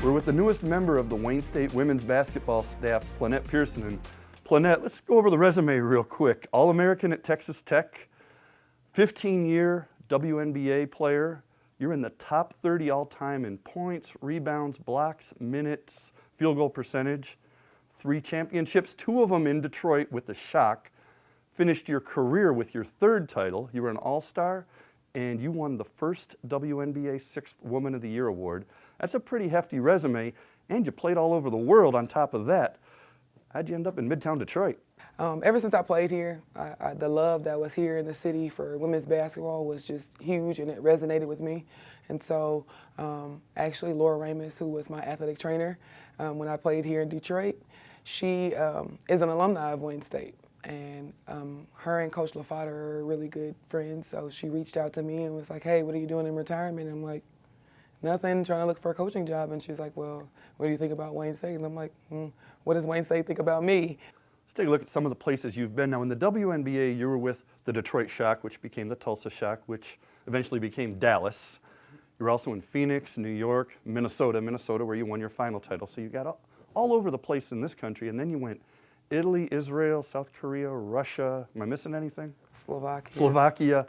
We're with the newest member of the Wayne State women's basketball staff, Plenette Pierson. And Plenette, let's go over the resume real quick. All-American at Texas Tech, 15-year WNBA player. You're in the top 30 all-time in points, rebounds, blocks, minutes, field goal percentage. 3 championships, 2 of them in Detroit with the Shock. Finished your career with your 3rd title. You were an All-Star, and you won the first WNBA 6th Woman of the Year award. That's a pretty hefty resume, and you played all over the world on top of that. How'd you end up in Midtown Detroit? Ever since I played here, the love that was here in the city for women's basketball was just huge, and it resonated with me. And so actually Laura Ramus, who was my athletic trainer when I played here in Detroit, she is an alumni of Wayne State. And her and Coach LaFada are really good friends, so she reached out to me and was like, hey, what are you doing in retirement? And I'm like, nothing, trying to look for a coaching job. And she's like, well, what do you think about Wayne State? And I'm like, what does Wayne State think about me? Let's take a look at some of the places you've been. Now, in the WNBA, you were with the Detroit Shock, which became the Tulsa Shock, which eventually became Dallas. You were also in Phoenix, New York, Minnesota, where you won your final title. So you got all over the place in this country, and then you went Italy, Israel, South Korea, Russia. Am I missing anything? Slovakia.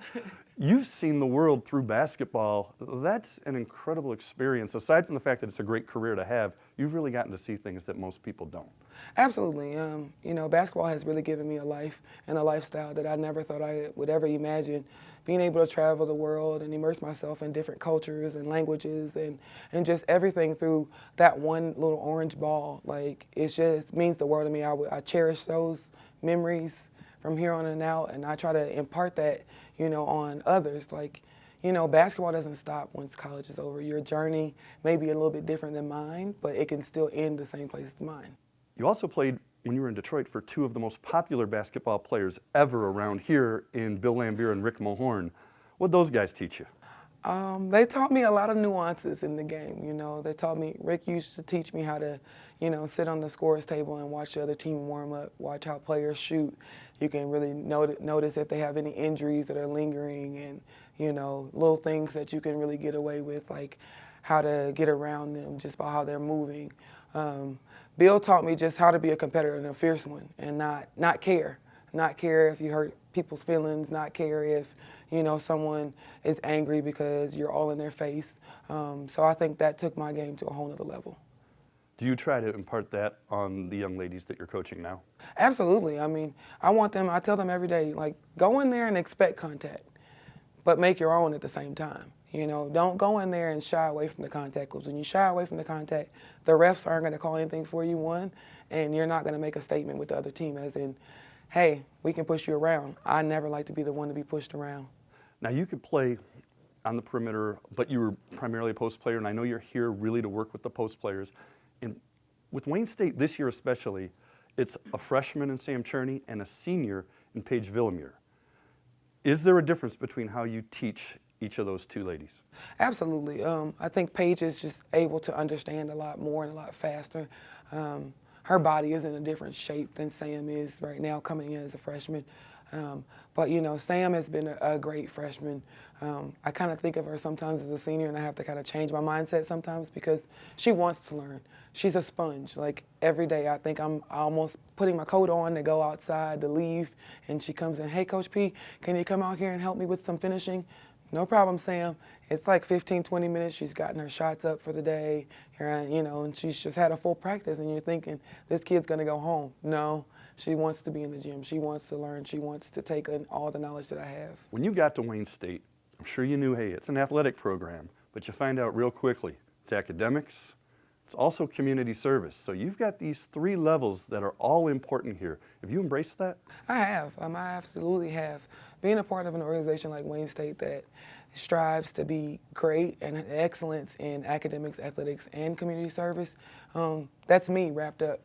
You've seen the world through basketball. That's an incredible experience. Aside from the fact that it's a great career to have, you've really gotten to see things that most people don't. Absolutely. You know, basketball has really given me a life and a lifestyle that I never thought I would ever imagine. Being able to travel the world and immerse myself in different cultures and languages and just everything through that one little orange ball, like, it just means the world to me. I cherish those memories from here on and out, and I try to impart that, you know, on others. Like, you know, basketball doesn't stop once college is over. Your journey may be a little bit different than mine, but it can still end the same place as mine. You also played, when you were in Detroit, for 2 of the most popular basketball players ever around here in Bill Laimbeer and Rick Mahorn. What'd those guys teach you? They taught me a lot of nuances in the game. You know, they taught me, Rick used to teach me how to, you know, sit on the scorer's table and watch the other team warm up, watch how players shoot. You can really notice if they have any injuries that are lingering, and, you know, little things that you can really get away with, like how to get around them just by how they're moving. Bill taught me just how to be a competitor and a fierce one, and not care. Not care if you hurt people's feelings, not care if, you know, someone is angry because you're all in their face. So I think that took my game to a whole nother level. Do you try to impart that on the young ladies that you're coaching now? Absolutely. I mean, I tell them every day, like, go in there and expect contact, but make your own at the same time. You know, don't go in there and shy away from the contact, because when you shy away from the contact, the refs aren't going to call anything for you, one, and you're not going to make a statement with the other team as in, hey, we can push you around. I never like to be the one to be pushed around. Now, you could play on the perimeter, but you were primarily a post player, and I know you're here really to work with the post players. And with Wayne State this year especially, it's a freshman in Sam Cherney and a senior in Paige Villamure. Is there a difference between how you teach each of those 2 ladies? Absolutely. I think Paige is just able to understand a lot more and a lot faster. Her body is in a different shape than Sam is right now coming in as a freshman. But, you know, Sam has been a great freshman. I kind of think of her sometimes as a senior, and I have to kind of change my mindset sometimes because she wants to learn. She's a sponge. Like, every day I think I'm almost putting my coat on to go outside to leave, and she comes in, hey, Coach P, can you come out here and help me with some finishing? No problem, Sam. It's like 15, 20 minutes. She's gotten her shots up for the day, you know, and she's just had a full practice, and you're thinking, this kid's going to go home. No, she wants to be in the gym. She wants to learn. She wants to take in all the knowledge that I have. When you got to Wayne State, I'm sure you knew, hey, it's an athletic program, but you find out real quickly, it's academics, it's also community service. So you've got these 3 levels that are all important here. Have you embraced that? I have. I absolutely have. Being a part of an organization like Wayne State that strives to be great and excellence in academics, athletics, and community service, that's me wrapped up.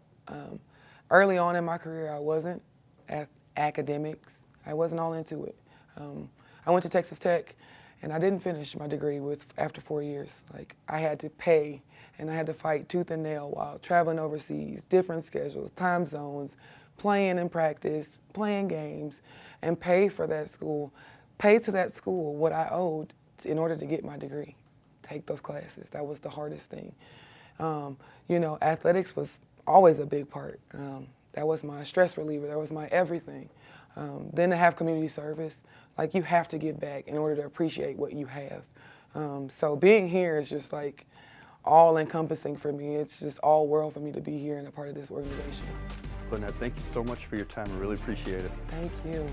Early on in my career, I wasn't at academics. I wasn't all into it. I went to Texas Tech, and I didn't finish my degree after 4 years. Like, I had to pay, and I had to fight tooth and nail while traveling overseas, different schedules, time zones, playing in practice, playing games, and pay for that school, pay to that school what I owed in order to get my degree, take those classes. That was the hardest thing. You know, athletics was always a big part. That was my stress reliever. That was my everything. Then to have community service, like you have to give back in order to appreciate what you have. So being here is just like all encompassing for me. It's just all world for me to be here and a part of this organization. Plenette, thank you so much for your time. I really appreciate it. Thank you.